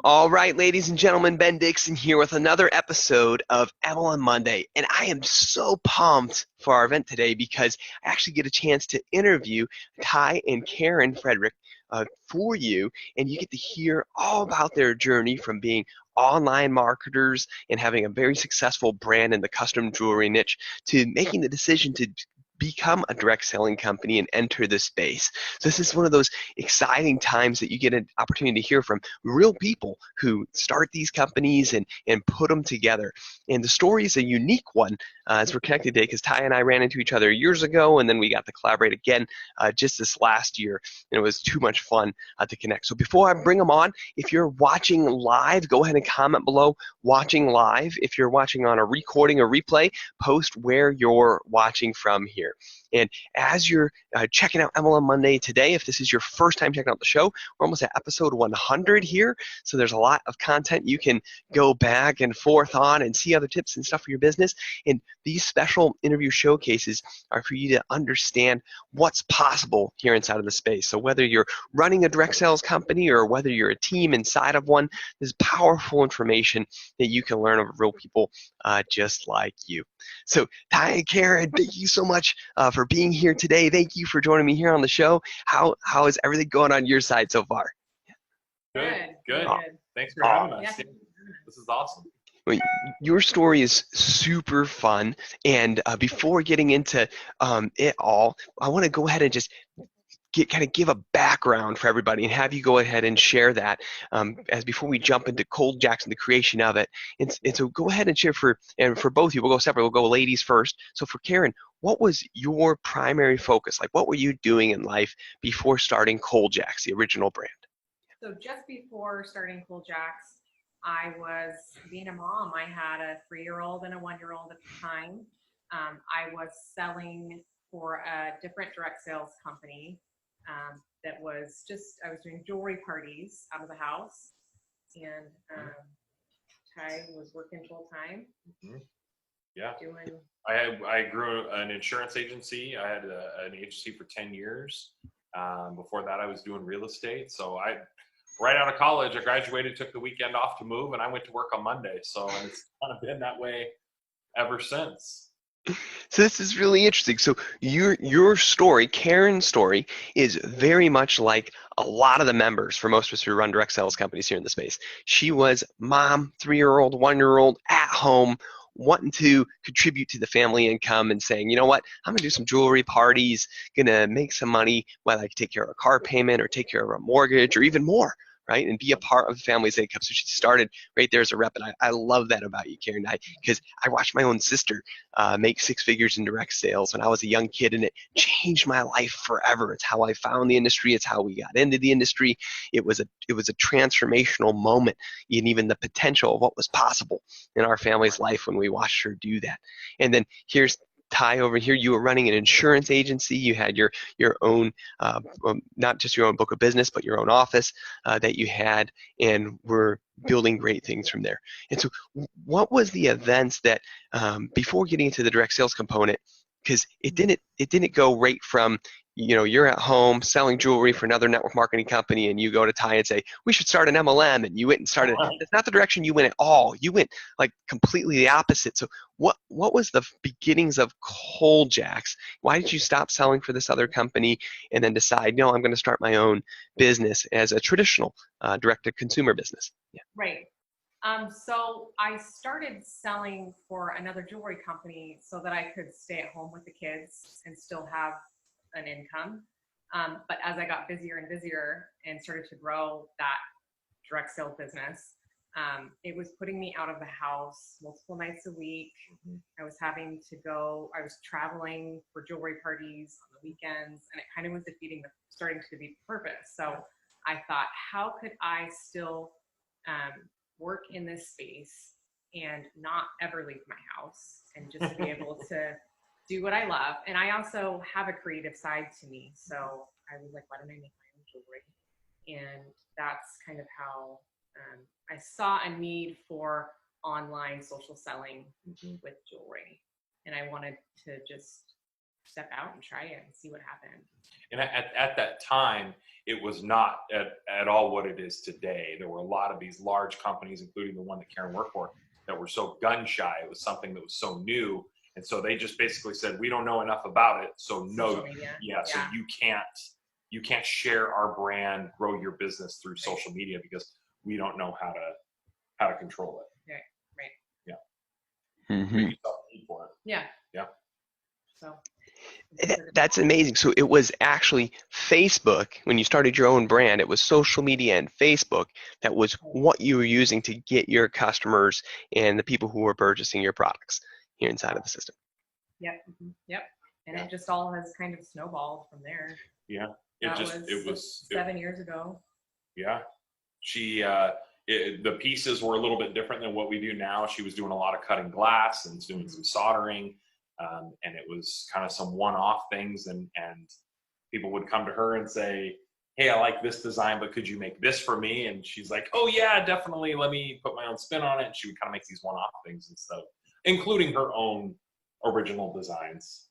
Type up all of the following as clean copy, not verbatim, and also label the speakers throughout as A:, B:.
A: All right, ladies and gentlemen, Ben Dixon here with another episode of MLM Monday. And I am so pumped for our event today because I actually get a chance to interview Ty and Karen Frederick for you. And you get to hear all about their journey from being online marketers and having a very successful brand in the custom jewelry niche to making the decision to become a direct selling company and enter this space. So this is one of those exciting times that you get an opportunity to hear from real people who start these companies and put them together. And the story is a unique one as we're connected today because Ty and I ran into each other years ago and then we got to collaborate again just this last year. And it was too much fun to connect. So before I bring them on, if you're watching live, go ahead and comment below watching live. If you're watching on a recording or replay, post where you're watching from here. And as you're checking out MLM Monday today, if this is your first time checking out the show, we're almost at episode 100 here. So there's a lot of content you can go back and forth on and see other tips and stuff for your business. And these special interview showcases are for you to understand what's possible here inside of the space. So whether you're running a direct sales company or whether you're a team inside of one, there's powerful information that you can learn of real people just like you. So Ty and Karen, thank you so much for being here today. Thank you for joining me here on the show. How is everything going on your side so far?
B: Good, good.
A: Oh,
B: Thanks for
A: oh,
B: having us. Yeah, this is awesome.
A: well, your story is super fun. And before getting into it all, I want to go ahead and just kind of give a background for everybody and have you go ahead and share that as before we jump into Cold Jackson, the creation of it. And so go ahead and share for both of you. We'll go separate. We'll go ladies first. So for Karen, what was your primary focus? Like, what were you doing in life before starting Cold Jacks, the original brand?
C: So just before starting Cool Jacks, I was being a mom. I had a 3-year-old and a 1-year-old at the time. I was selling for a different direct sales company that was I was doing jewelry parties out of the house. And Ty was working full time.
B: Mm-hmm. Yeah.
C: Doing.
B: I grew an insurance agency. I had an agency for 10 years. Before that, I was doing real estate. So right out of college, I graduated, took the weekend off to move, and I went to work on Monday. So it's kind of been that way ever since.
A: So this is really interesting. So your story, Karen's story, is very much like a lot of the members for most of us who run direct sales companies here in the space. She was mom, 3-year-old, 1-year-old at home, wanting to contribute to the family income and saying, you know what, I'm gonna do some jewelry parties, gonna make some money, whether I can take care of a car payment or take care of a mortgage or even more, right? And be a part of the family's income. So she started right there as a rep, and I love that about you, Karen. Because I watched my own sister make 6 figures in direct sales when I was a young kid, and it changed my life forever. It's how I found the industry. It's how we got into the industry. It was a transformational moment, and even the potential of what was possible in our family's life when we watched her do that. And then here's Ty over here. You were running an insurance agency. You had your own, not just your own book of business, but your own office that you had, and were building great things from there. And so, what was the events that before getting into the direct sales component, because it didn't go right from you're at home selling jewelry for another network marketing company and you go to Ty and say we should start an MLM, and you went and started. That's not the direction you went at all. You went like completely the opposite. So what was the beginnings of Cold Jacks? Why did you stop selling for this other company and then decide, no, I'm going to start my own business as a traditional direct to consumer business? Yeah.
C: Right. So I started selling for another jewelry company so that I could stay at home with the kids and still have an income. But as I got busier and busier and started to grow that direct sale business, it was putting me out of the house multiple nights a week. I was I was traveling for jewelry parties on the weekends, and it kind of was starting to defeat the purpose. So I thought, how could I still work in this space and not ever leave my house and just be able to do what I love? And I also have a creative side to me. So I was like, why don't I make my own jewelry? And that's kind of how I saw a need for online social selling with jewelry. And I wanted to just step out and try it and see what happened.
B: And at that time, it was not at all what it is today. There were a lot of these large companies, including the one that Karen worked for, that were so gun shy. It was something that was so new. And so they just basically said, we don't know enough about it. So no, so you can't share our brand, grow your business through social media because we don't know how to control it.
C: Right.
B: Yeah.
A: Mm-hmm.
B: But you saw the need for it.
C: Yeah.
B: Yeah.
C: So
A: that's amazing. So it was actually Facebook, when you started your own brand, it was social media and Facebook that was what you were using to get your customers and the people who were purchasing your products here inside of the system.
C: Yep. Yep. And it just all has kind of snowballed from there.
B: Yeah.
C: It was 7 years ago.
B: Yeah. She, the pieces were a little bit different than what we do now. She was doing a lot of cutting glass and doing some soldering. And it was kind of some one-off things, and people would come to her and say, hey, I like this design, but could you make this for me? And she's like, oh yeah, definitely, let me put my own spin on it. And she would kind of make these one-off things instead of including her own original designs,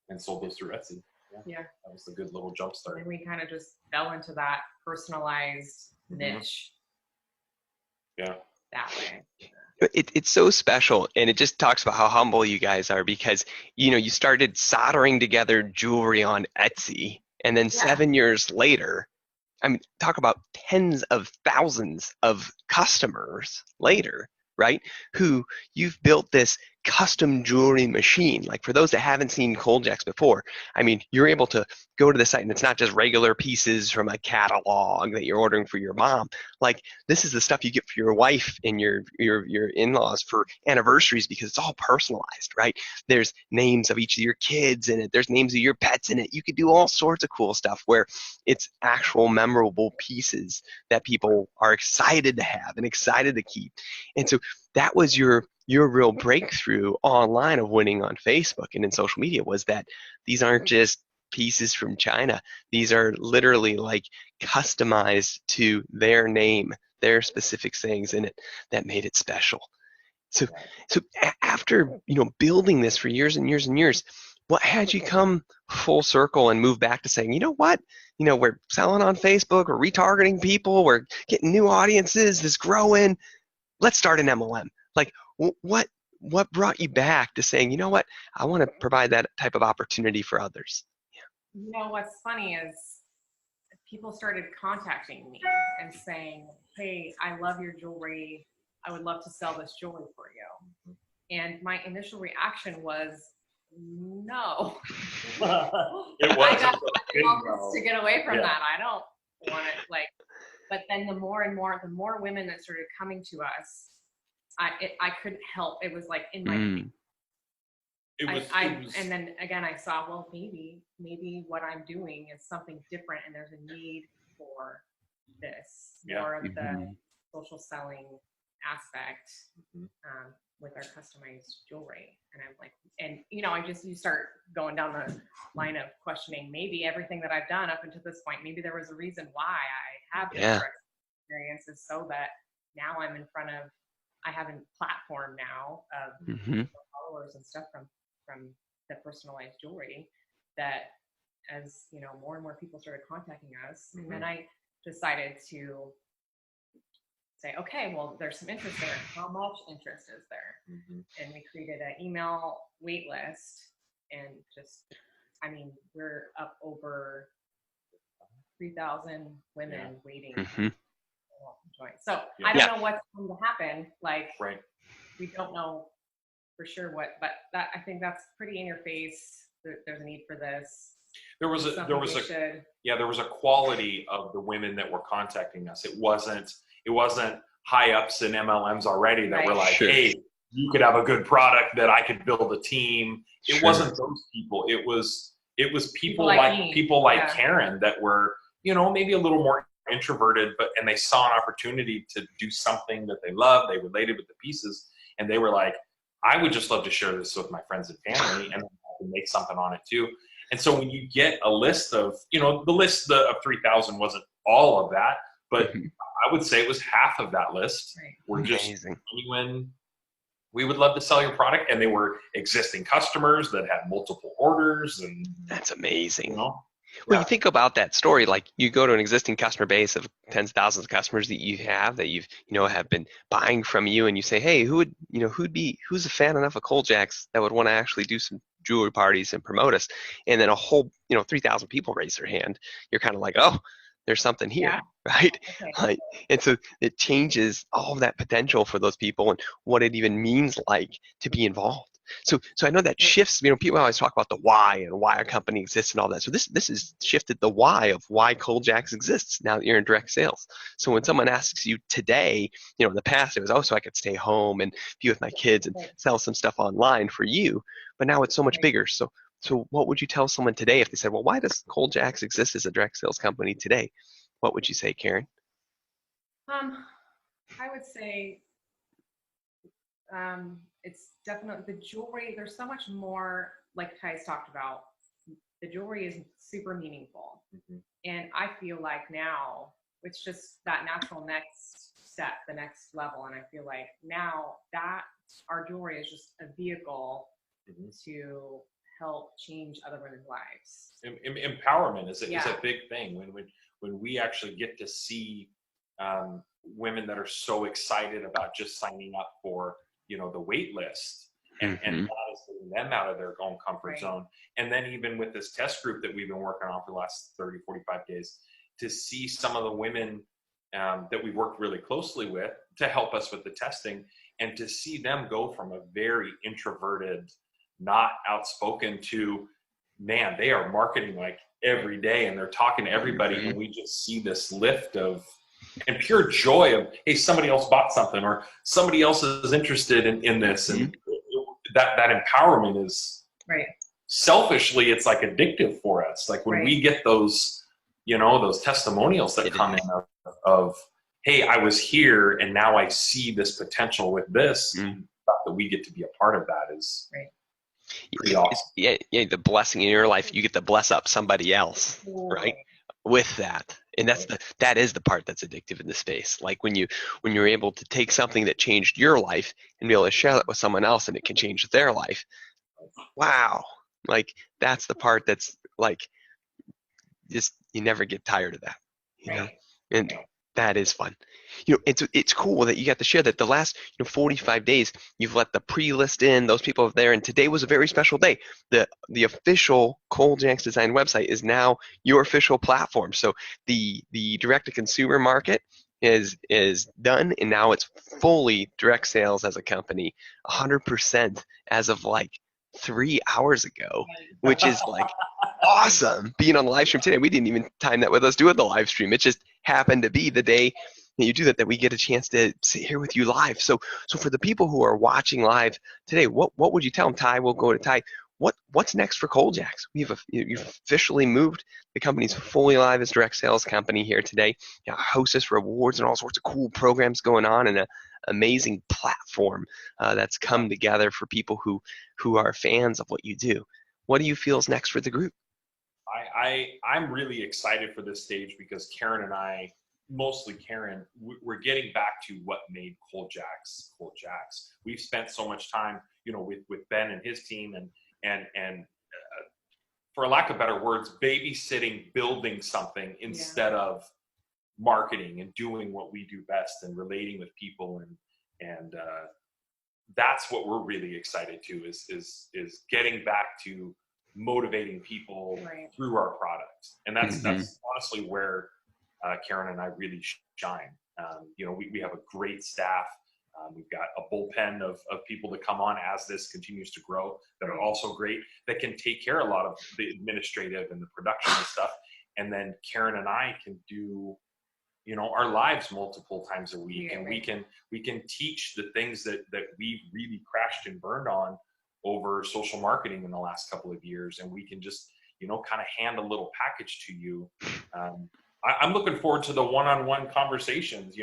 B: and sold those through Etsy.
C: Yeah.
B: That was a good little jump start.
C: And we kind of just fell into that personalized niche.
B: Yeah.
C: That way.
A: It's so special, and it just talks about how humble you guys are, because you started soldering together jewelry on Etsy, and then 7 years later, I mean, talk about tens of thousands of customers later, right? Who you've built this custom jewelry machine. Like, for those that haven't seen Kolejacks before, I mean, you're able to go to the site and it's not just regular pieces from a catalog that you're ordering for your mom. Like, this is the stuff you get for your wife and your in-laws for anniversaries, because it's all personalized, right? There's names of each of your kids in it. There's names of your pets in it. You could do all sorts of cool stuff where it's actual memorable pieces that people are excited to have and excited to keep. And so that was your real breakthrough online of winning on Facebook and in social media, was that these aren't just pieces from China. These are literally like customized to their name, their specific things in it that made it special. So after building this for years and years and years, what had you come full circle and move back to saying, you know what, we're selling on Facebook, we're retargeting people, we're getting new audiences, this growing, let's start an MLM. Like, what brought you back to saying, you know what, I want to provide that type of opportunity for others?
C: What's funny is people started contacting me and saying, hey, I love your jewelry. I would love to sell this jewelry for you. And my initial reaction was, no.
B: It was
C: I got to get away from that. I don't want it. But then the more women that started coming to us, I couldn't help. It was like in my and then again I saw, well, maybe what I'm doing is something different, and there's a need for this, more of the social selling aspect with our customized jewelry. And I'm like, you start going down the line of questioning maybe everything that I've done up until this point. Maybe there was a reason why I have this experiences, so that now I'm in front of, I have a platform now of followers and stuff from the personalized jewelry, that as more and more people started contacting us, and then I decided to say, okay, well, there's some interest there. How much interest is there? And we created an email wait list, and we're up over 3,000 women waiting to join. So I don't know what's going to happen. We don't know for sure but I think that's pretty in your face. There's a need for this.
B: There was a quality of the women that were contacting us. It wasn't high ups in MLMs already that were like, hey, you could have a good product that I could build a team. It wasn't those people. It was people like Karen that were, maybe a little more introverted, and they saw an opportunity to do something that they loved. They related with the pieces, and they were like, I would just love to share this with my friends and family, and I can make something on it too. And so when you get a list of, the list of 3,000 wasn't all of that, but I would say it was half of that list. Were just genuine we would love to sell your product. And they were existing customers that had multiple orders, and
A: That's amazing.
B: you know,
A: Well,
B: yeah.
A: you think about that story, like you go to an existing customer base of tens of thousands of customers that you have that you've, have been buying from you, and you say, hey, who's a fan enough of Kole Jacks that would want to actually do some jewelry parties and promote us? And then a whole, 3,000 people raise their hand. You're kind of like, oh, there's something here,
C: Yeah.
A: right?
C: Okay.
A: Like, and so it changes all of that potential for those people and what it even means like to be involved. So I know that shifts. People always talk about the why and why a company exists and all that. So this has shifted the why of why Kole Jacks exists now that you're in direct sales. So when someone asks you today, in the past it was, oh, so I could stay home and be with my kids and sell some stuff online for you. But now it's so much bigger. So what would you tell someone today if they said, well, why does Kole Jacks exist as a direct sales company today? What would you say, Karen?
C: I would say it's definitely the jewelry. There's so much more, like Ty's talked about. The jewelry is super meaningful.
B: Mm-hmm.
C: And I feel like now it's just that natural next step, the next level. And I feel like now that our jewelry is just a vehicle to help change other women's lives.
B: Empowerment is a big thing. When we actually get to see women that are so excited about just signing up for the wait list, and that is getting them out of their own comfort zone. And then even with this test group that we've been working on for the last 30, 45 days, to see some of the women that we worked really closely with to help us with the testing, and to see them go from a very introverted, not outspoken to, man, they are marketing like every day and they're talking to everybody, and we just see this lift of and pure joy of, hey, somebody else bought something or somebody else is interested in this. And that empowerment is selfishly, it's like addictive for us. Like when we get those, those testimonials that come in of, hey, I was here and now I see this potential with this, that we get to be a part of that is pretty awesome.
A: Yeah, the blessing in your life, you get to bless up somebody else, right? With that. And that is the part that's addictive in the space. Like when you're able to take something that changed your life and be able to share that with someone else and it can change their life. Wow. Like that's the part that's like, just, you never get tired of that, and that is fun. It's cool that you got to share that the last 45 days you've let the pre-list in, those people there, and today was a very special day. The official Kole Jacks Design website is now your official platform. So the direct-to-consumer market is done, and now it's fully direct sales as a company, 100% as of like 3 hours ago, which is like awesome. Being on the live stream today, we didn't even time that with us doing the live stream. It just happened to be the day that you do that we get a chance to sit here with you live. So for the people who are watching live today, what would you tell them? Ty, we'll go to Ty. What's next for Kole Jacks? You've officially moved. The company's fully live as direct sales company here today. Hostess rewards and all sorts of cool programs going on, and an amazing platform that's come together for people who are fans of what you do. What do you feel is next for the group?
B: I'm really excited for this stage because Karen and I, mostly Karen, we're getting back to what made Kole Jacks Kole Jacks. We've spent so much time, with Ben and his team and for lack of better words, babysitting, building something instead of marketing and doing what we do best and relating with people, and that's what we're really excited to is getting back to motivating people through our products. And that's honestly where Karen and I really shine. We have a great staff. We've got a bullpen of people to come on as this continues to grow that are also great, that can take care of a lot of the administrative and the production and stuff. And then Karen and I can do our lives multiple times a week, and we can teach the things that we've really crashed and burned on over social marketing in the last couple of years, and we can just kind of hand a little package to you. I'm looking forward to the one-on-one conversations,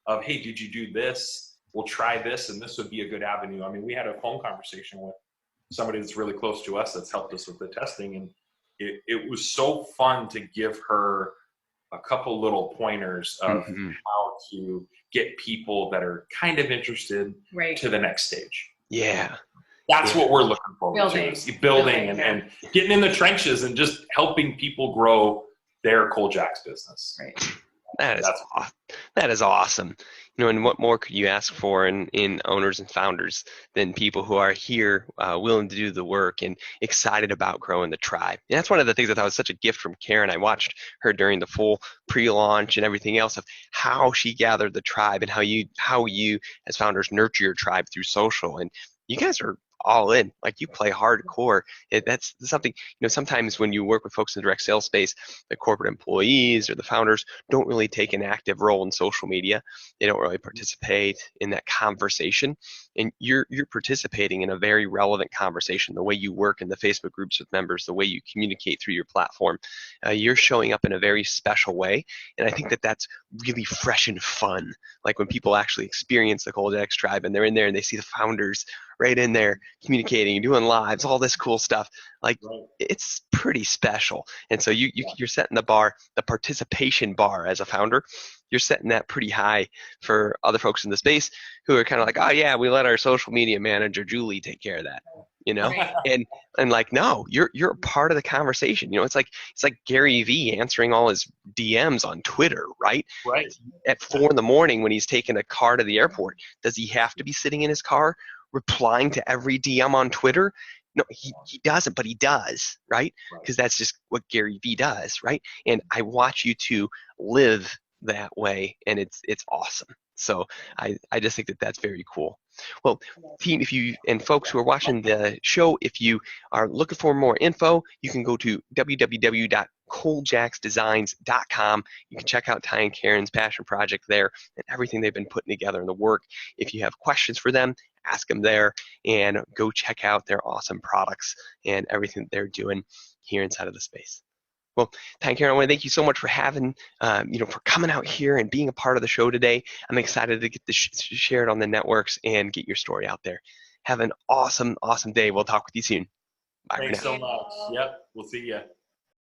B: of hey, did you do this? We'll try this, and this would be a good avenue. I mean, we had a phone conversation with somebody that's really close to us that's helped us with the testing, and it was so fun to give her a couple little pointers of how how to get people that are kind of interested
C: Right.
B: to the next stage.
A: Yeah.
B: That's what we're looking forward
C: Building.
B: to, is building and getting in the trenches and just helping people grow their Kole Jack's business.
C: Right.
A: That is awesome. And what more could you ask for in owners and founders than people who are here willing to do the work and excited about growing the tribe? And that's one of the things I thought was such a gift from Karen. I watched her during the full pre-launch and everything else of how she gathered the tribe and how you as founders nurture your tribe through social. And you guys are all in, like you play hardcore. That's something, sometimes when you work with folks in the direct sales space, the corporate employees or the founders don't really take an active role in social media. They don't really participate in that conversation. And you're participating in a very relevant conversation, the way you work in the Facebook groups with members, the way you communicate through your platform. You're showing up in a very special way. And I think that that's really fresh and fun. Like when people actually experience the Kole Jack's tribe and they're in there and they see the founders right in there communicating, doing lives, all this cool stuff. Like it's pretty special. And so you're setting the bar, the participation bar as a founder. You're setting that pretty high for other folks in the space who are kind of like, oh yeah, we let our social media manager Julie take care of that, and like, no, you're a part of the conversation. It's like Gary V answering all his DMs on Twitter, right?
B: Right.
A: At 4 a.m. when he's taking a car to the airport, does he have to be sitting in his car replying to every DM on Twitter? No, he doesn't, but he does, right? Because that's just what Gary V does, right? And I watch you two live that way, and it's awesome. So I just think that that's very cool. Well, team, if you and folks who are watching the show, if you are looking for more info, you can go to www.kolejacksdesigns.com. You can check out Ty and Karen's passion project there and everything they've been putting together in the work. If you have questions for them, ask them there, and go check out their awesome products and everything they're doing here inside of the space. Well, Ty and Karen, I want to thank you so much for having, for coming out here and being a part of the show today. I'm excited to get this shared on the networks and get your story out there. Have an awesome, awesome day. We'll talk with you soon. Bye.
B: Thanks so much. Yep. We'll see you.